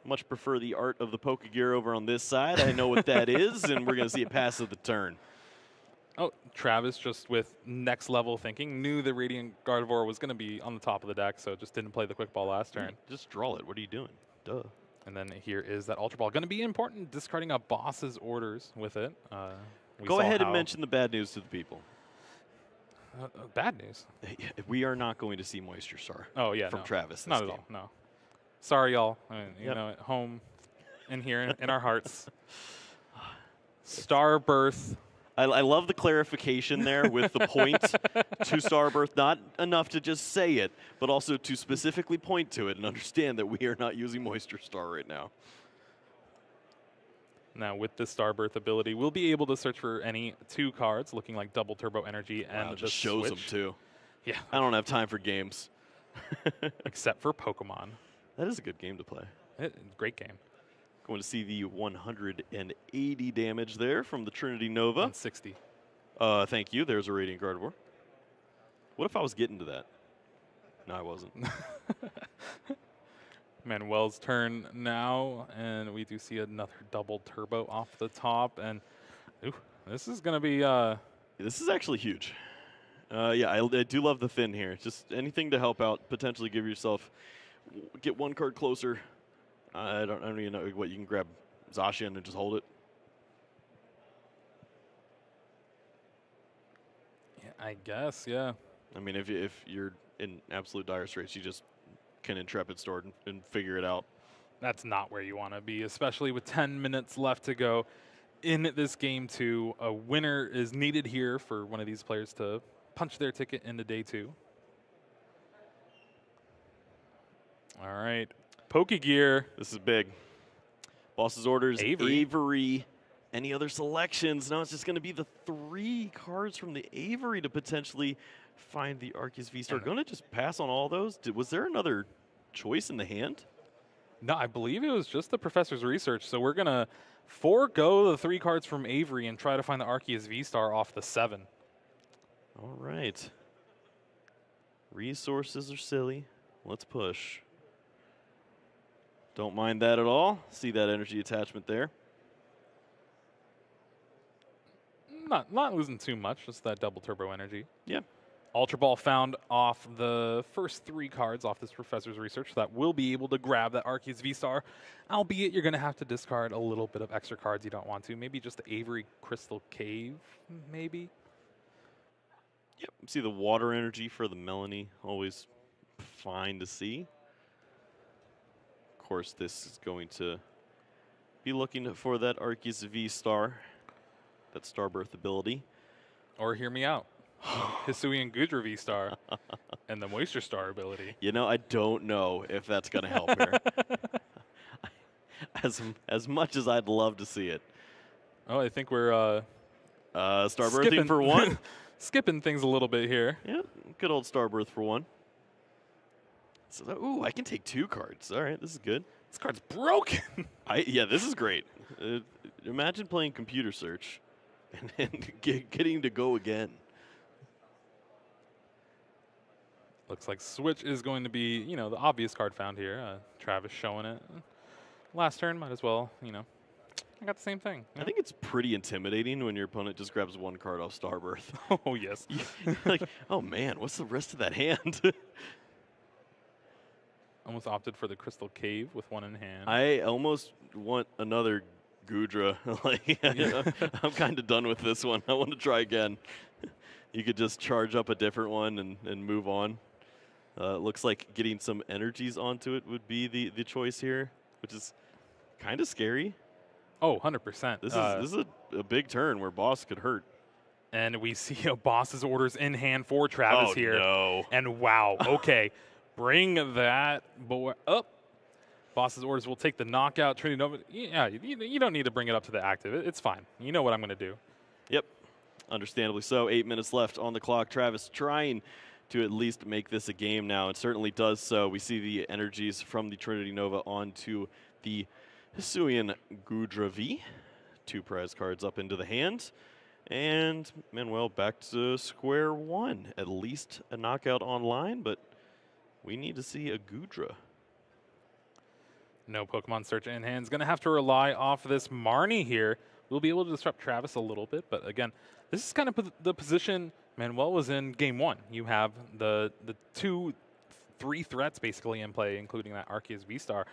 Much prefer the art of the Pokegear over on this side. I know what that is, and we're going to see it pass of the turn. Oh, Travis, just with next level thinking, knew the Radiant Gardevoir was going to be on the top of the deck, so just didn't play the Quick Ball last turn. Just draw it. What are you doing? Duh. And then here is that Ultra Ball. Going to be important, discarding a boss's orders with it. Go ahead and mention the bad news to the people. Bad news? We are not going to see Moisture Star from Travis this Not game. at all, no. Sorry, y'all. You Yep. know, at home, in here, in our hearts. Starbirth. I love the clarification there with the point to Starbirth. Not enough to just say it, but also to specifically point to it and understand that we are not using Moisture Star right now. Now, with the Starbirth ability, we'll be able to search for any 2 cards, looking like double Turbo Energy and Wow, the just shows them Switch. too. Yeah, I don't have time for games. except for Pokemon. That is a good game to play. Great game. Going to see the 180 damage there from the Trinity Nova. 160. Thank you. There's a Radiant Gardevoir. What if I was getting to that? No, I wasn't. Manuel's turn now, and we do see another double turbo off the top, and this is going to be... This is actually huge. Yeah, I do love the Finn here. Just anything to help out, potentially give yourself, get 1 card closer. I don't even know what you can grab Zacian and just hold it. Yeah, I guess, yeah. I mean, if you're in absolute dire straits, you just can Intrepid Store and figure it out. That's not where you want to be, especially with 10 minutes left to go in this game 2. A winner is needed here for one of these players to punch their ticket into day 2. All right, Pokegear. This is big. Boss's orders, Avery. Avery. Any other selections? Now it's just going to be the 3 cards from the Avery to potentially find the Arceus V-Star. Going to just pass on all those? Was there another choice in the hand? No, I believe it was just the Professor's Research. So we're going to forego the 3 cards from Avery and try to find the Arceus V-Star off the 7. All right. Resources are silly. Let's push. Don't mind that at all. See that energy attachment there. Not losing too much, just that double turbo energy. Yeah. Ultra Ball found off the first 3 cards off this Professor's Research that will be able to grab that Arceus V-Star, albeit you're going to have to discard a little bit of extra cards you don't want to. Maybe just the Avery Crystal Cave, maybe? Yep. See the water energy for the Melanie, always fine to see. Of course, this is going to be looking for that Arceus V-Star, that Starbirth ability. Or hear me out. Hisuian Gudra V-Star and the Moisture Star ability. You know, I don't know if that's going to help here. As much as I'd love to see it. Oh, I think we're Starbirthing for 1. skipping things a little bit here. Yeah, good old Starbirth for 1. So, ooh, I can take 2 cards. All right, this is good. This card's broken. Yeah, this is great. Imagine playing computer search and getting to go again. Looks like Switch is going to be, you know, the obvious card found here. Travis showing it. Last turn, might as well, you know. I got the same thing. I think it's pretty intimidating when your opponent just grabs 1 card off Starbirth. Oh, yes. Like, oh man, what's the rest of that hand? Almost opted for the Crystal Cave with 1 in hand. I almost want another Gudra. Like, I'm kind of done with this one. I want to try again. You could just charge up a different one and move on. Looks like getting some energies onto it would be the choice here, which is kind of scary. Oh, 100%. This is a big turn where boss could hurt. And we see a boss's orders in hand for Travis here. No. And wow, okay. Bring that boy up. Boss's orders will take the knockout. Trinity Nova. Yeah, you don't need to bring it up to the active. It's fine. You know what I'm going to do. Yep. Understandably so. 8 minutes left on the clock. Travis trying to at least make this a game now, and certainly does so. We see the energies from the Trinity Nova onto the Hisuian Gudra V. 2 prize cards up into the hand. And Manuel back to square one. At least a knockout online, but we need to see a Gudra. No Pokemon Search in hand. Is going to have to rely off this Marnie here. We'll be able to disrupt Travis a little bit, but again, this is kind of the position Manuel was in game 1. You have the 3 threats basically in play, including that Arceus V-Star,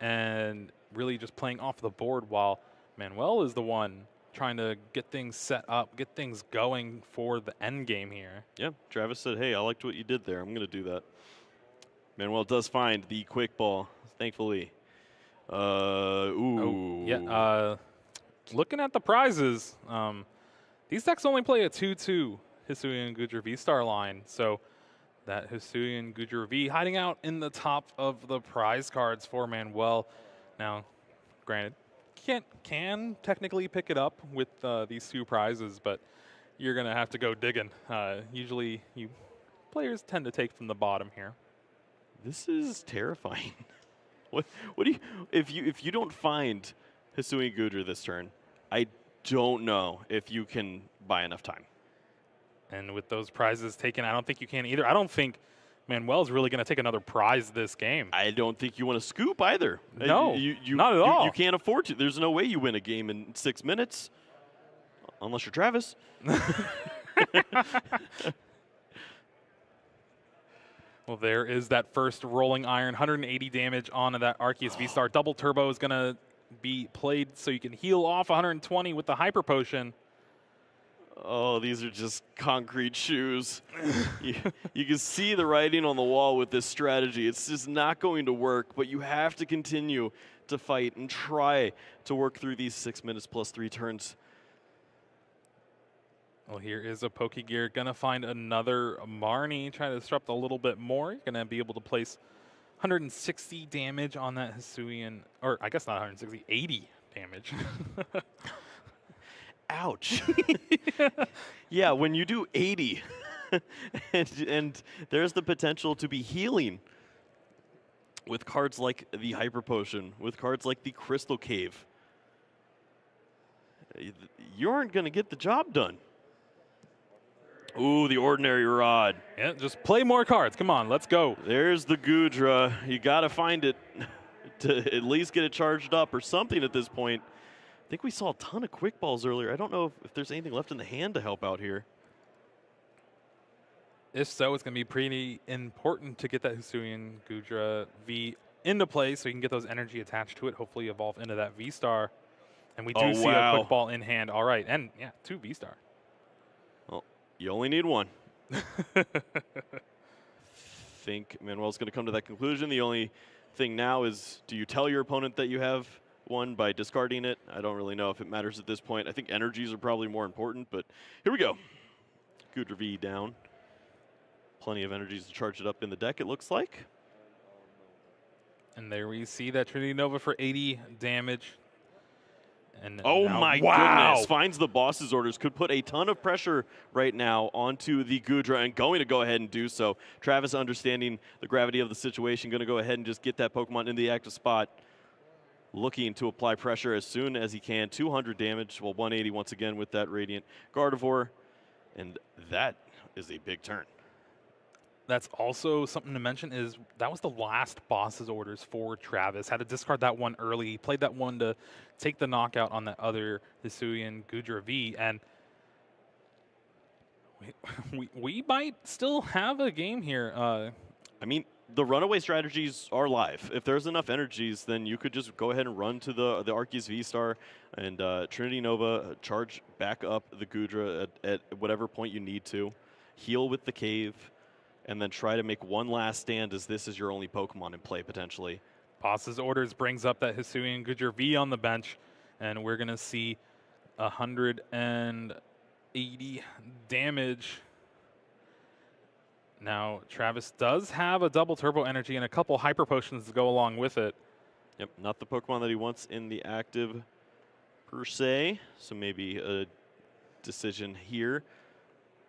and really just playing off the board while Manuel is the one trying to get things set up, get things going for the end game here. Yeah, Travis said, hey, I liked what you did there. I'm going to do that. Manuel does find the quick ball, thankfully. Oh, yeah. Looking at the prizes, these decks only play a 2/2 Hisuian Gujar V-Star line, so that Hisuian Gujar V hiding out in the top of the prize cards for Manuel. Now, granted, can technically pick it up with these 2 prizes, but you're gonna have to go digging. Usually, players tend to take from the bottom here. This is terrifying. What do you if you don't find Hisuian Gujar this turn, I don't know if you can buy enough time. And with those prizes taken, I don't think you can either. I don't think Manuel's really going to take another prize this game. I don't think you want to scoop either. No, not at all. You can't afford to. There's no way you win a game in 6 minutes, unless you're Travis. Well, there is that first rolling iron, 180 damage on that Arceus V-Star. Double turbo is going to be played so you can heal off 120 with the Hyper Potion. Oh, these are just concrete shoes. you can see the writing on the wall with this strategy. It's just not going to work, but you have to continue to fight and try to work through these 6 minutes plus 3 turns. Well, here is a Pokegear going to find another Marnie, trying to disrupt a little bit more. You're going to be able to place 160 damage on that Hisuian, or I guess not 160, 80 damage. Ouch. Yeah, when you do 80, and there's the potential to be healing with cards like the Hyper Potion, with cards like the Crystal Cave. You aren't going to get the job done. Ooh, the Ordinary Rod. Yeah, just play more cards. Come on, let's go. There's the Gudra. You got to find it to at least get it charged up or something at this point. I think we saw a ton of quick balls earlier. I don't know if there's anything left in the hand to help out here. If so, it's going to be pretty important to get that Hisuian Gudra V into play so you can get those energy attached to it, hopefully evolve into that V-Star. And we do see a quick ball in hand. All right, and yeah, 2 V-Star. Well, you only need 1. Think Manuel's going to come to that conclusion. The only thing now is, do you tell your opponent that you have 1 by discarding it? I don't really know if it matters at this point. I think energies are probably more important, but here we go. Gudra V down. Plenty of energies to charge it up in the deck, it looks like. And there we see that Trinity Nova for 80 damage. And oh my goodness, finds the boss's orders. Could put a ton of pressure right now onto the Gudra and going to go ahead and do so. Travis, understanding the gravity of the situation, going to go ahead and just get that Pokemon in the active spot. Looking to apply pressure as soon as he can. 200 damage, well, 180 once again with that Radiant Gardevoir. And that is a big turn. That's also something to mention is that was the last boss's orders for Travis. Had to discard that one early. He played that one to take the knockout on that other Hisuian Gudra V. And we might still have a game here. I mean, the runaway strategies are live. If there's enough energies, then you could just go ahead and run to the Arceus V-Star and Trinity Nova, charge back up the Gudra at whatever point you need to. Heal with the cave. And then try to make one last stand as this is your only Pokemon in play, potentially. Boss's orders brings up that Hisuian Gudra V on the bench, and we're going to see 180 damage. Now, Travis does have a double turbo energy and a couple hyper potions to go along with it. Yep, not the Pokemon that he wants in the active, per se. So maybe a decision here.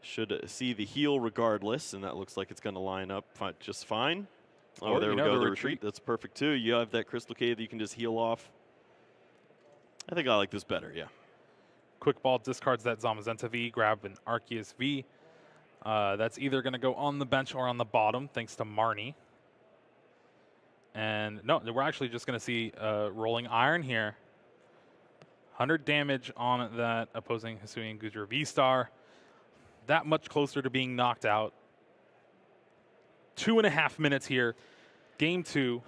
Should see the heal regardless, and that looks like it's going to line up just fine. Oh, there we go, the retreat. That's perfect, too. You have that Crystal Cave that you can just heal off. I think I like this better, yeah. Quick Ball discards that Zamazenta V, grab an Arceus V. That's either going to go on the bench or on the bottom, thanks to Marnie. And no, we're actually just going to see Rolling Iron here. 100 damage on that opposing Hisuian Gudra V-Star. That much closer to being knocked out. 2.5 minutes here. Game 2.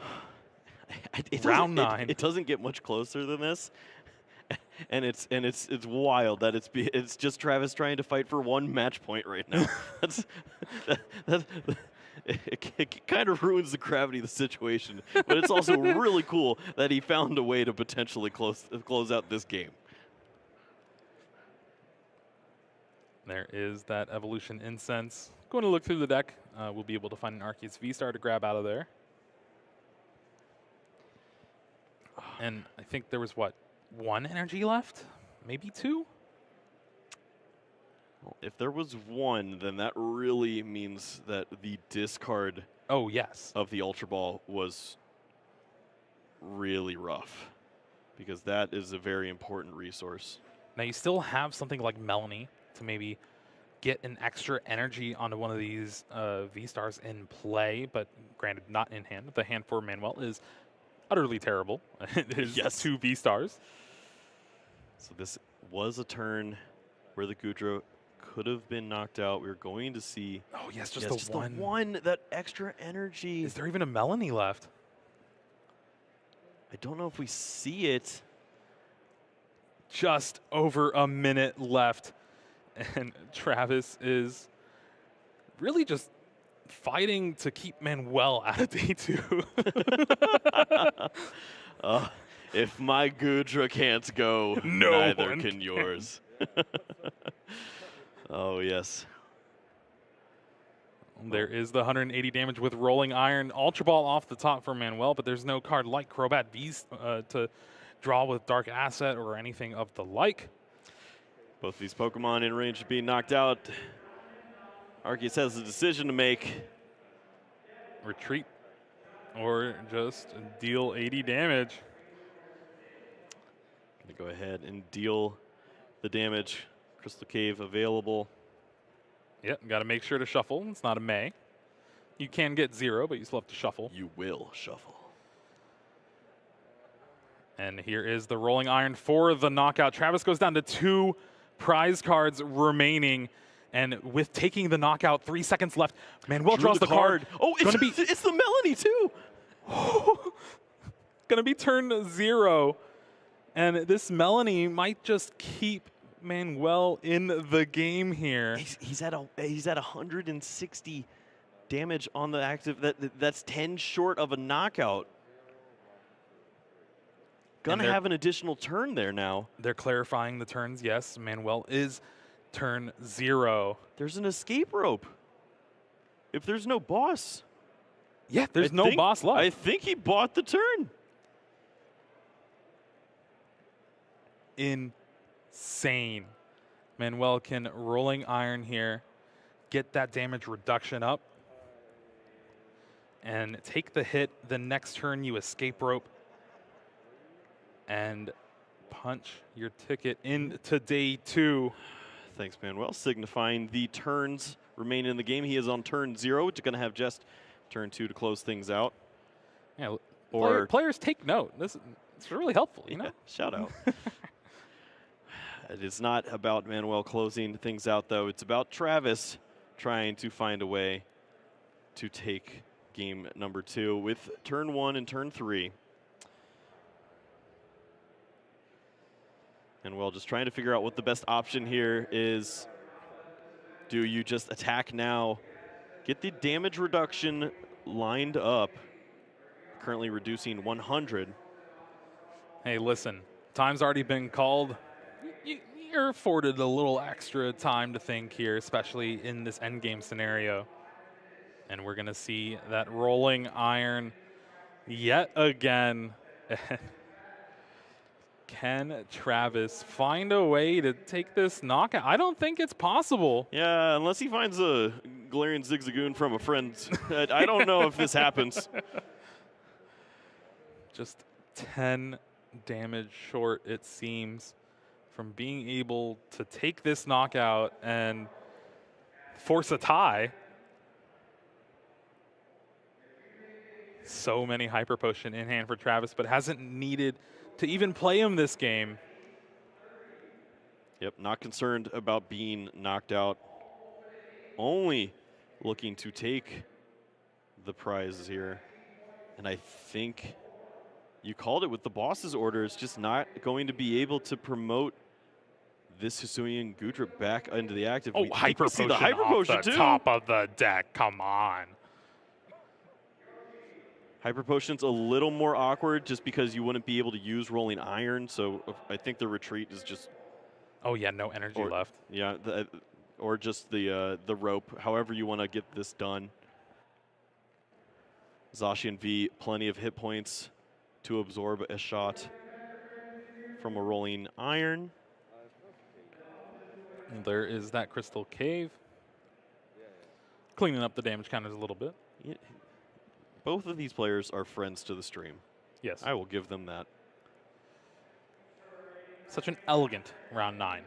Round 9. It doesn't get much closer than this. And it's wild that it's just Travis trying to fight for 1 match point right now. It it kind of ruins the gravity of the situation, but it's also really cool that he found a way to potentially close out this game. There is that Evolution Incense. Going to look through the deck. We'll be able to find an Arceus V-Star to grab out of there. And I think there was, what, 1 energy left? Maybe 2? Well, if there was 1, then that really means that the discard of the Ultra Ball was really rough, because that is a very important resource. Now, you still have something like Melanie to maybe get an extra energy onto one of these V-Stars in play, but granted, not in hand. The hand for Manuel is utterly terrible. It is 2 V-Stars. So this was a turn where the Goodra could have been knocked out. We were going to see... Oh, yes, just the one, that extra energy. Is there even a Melanie left? I don't know if we see it. Just over a minute left. And Travis is really just fighting to keep Manuel out of day 2. If my Goodra can't go, neither can yours. Oh, yes. There is the 180 damage with Rolling Iron. Ultra Ball off the top for Manuel, but there's no card like Crobat V's to draw with Dark Asset or anything of the like. Both these Pokemon in range of being knocked out. Arceus has a decision to make. Retreat or just deal 80 damage. Gonna go ahead and deal the damage. Crystal Cave available. Yep, got to make sure to shuffle. It's not a May. You can get 0, but you still have to shuffle. You will shuffle. And here is the Rolling Iron for the knockout. Travis goes down to 2 prize cards remaining. And with taking the knockout, 3 seconds left, Manuel draws the card. Oh, it's the Melanie, too. Going to be turn 0. And this Melanie might just keep Manuel in the game here. He's at 160 damage on the active. That's 10 short of a knockout. Gonna have an additional turn there now. They're clarifying the turns. Yes, Manuel is turn 0. There's an escape rope. If there's no boss. Yeah, there's no boss left. I think he bought the turn. Insane. Manuel can Rolling Iron here, get that damage reduction up, and take the hit. The next turn you escape rope and punch your ticket into day 2. Thanks, Manuel. Signifying the turns remain in the game. He is on turn 0. It's going to have just turn 2 to close things out. Yeah, or players take note. It's really helpful, you know? Shout out. It is not about Manuel closing things out, though. It's about Travis trying to find a way to take game number 2 with turn 1 and turn 3. Manuel just trying to figure out what the best option here is. Do you just attack now, get the damage reduction lined up, currently reducing 100. Hey, listen, time's already been called. You're afforded a little extra time to think here, especially in this endgame scenario. And we're going to see that Rolling Iron yet again. Can Travis find a way to take this knockout? I don't think it's possible. Yeah, unless he finds a Galarian Zigzagoon from a friend. I don't know if this happens. Just 10 damage short, it seems, from being able to take this knockout and force a tie. So many Hyper Potion in hand for Travis, but hasn't needed to even play him this game. Yep, not concerned about being knocked out. Only looking to take the prizes here. And I think you called it with the boss's order. It's just not going to be able to promote this Hisuian Goodra back into the active. Oh, Hyper Potion, the Hyper Potion off the too. Top of the deck, come on. Hyper Potion's a little more awkward just because you wouldn't be able to use Rolling Iron, so I think the retreat is just... Oh, yeah, no energy left. Yeah, or just the rope, however you want to get this done. Zacian V, plenty of hit points to absorb a shot from a Rolling Iron. And there is that Crystal Cave. Cleaning up the damage counters a little bit. Yeah. Both of these players are friends to the stream. Yes. I will give them that. Such an elegant round 9.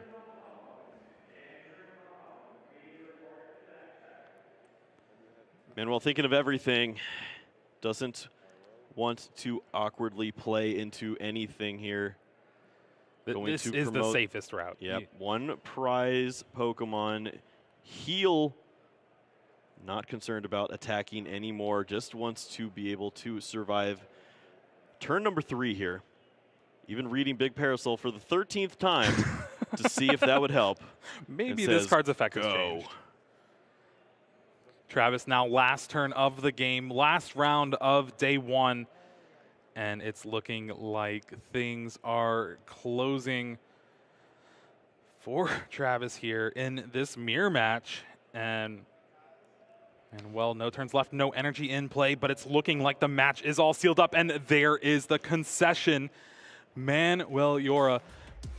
Manuel, thinking of everything, doesn't want to awkwardly play into anything here. This is the safest route. Yep, one prize Pokemon. Heal, not concerned about attacking anymore, just wants to be able to survive turn number 3 here. Even reading Big Parasol for the 13th time to see if that would help. Maybe this card's effect has changed. Travis now last turn of the game, last round of day 1. And it's looking like things are closing for Travis here in this mirror match. And well, no turns left, no energy in play, but it's looking like the match is all sealed up. And there is the concession. Manuel Jorach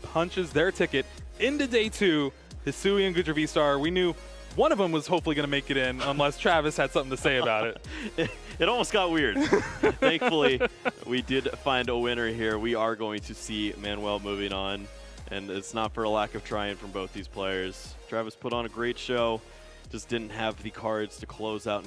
punches their ticket into day 2. Hisui and Goodra V-Star, we knew one of them was hopefully going to make it in unless Travis had something to say about it. It almost got weird. Thankfully, we did find a winner here. We are going to see Manuel moving on, and it's not for a lack of trying from both these players. Travis put on a great show, just didn't have the cards to close out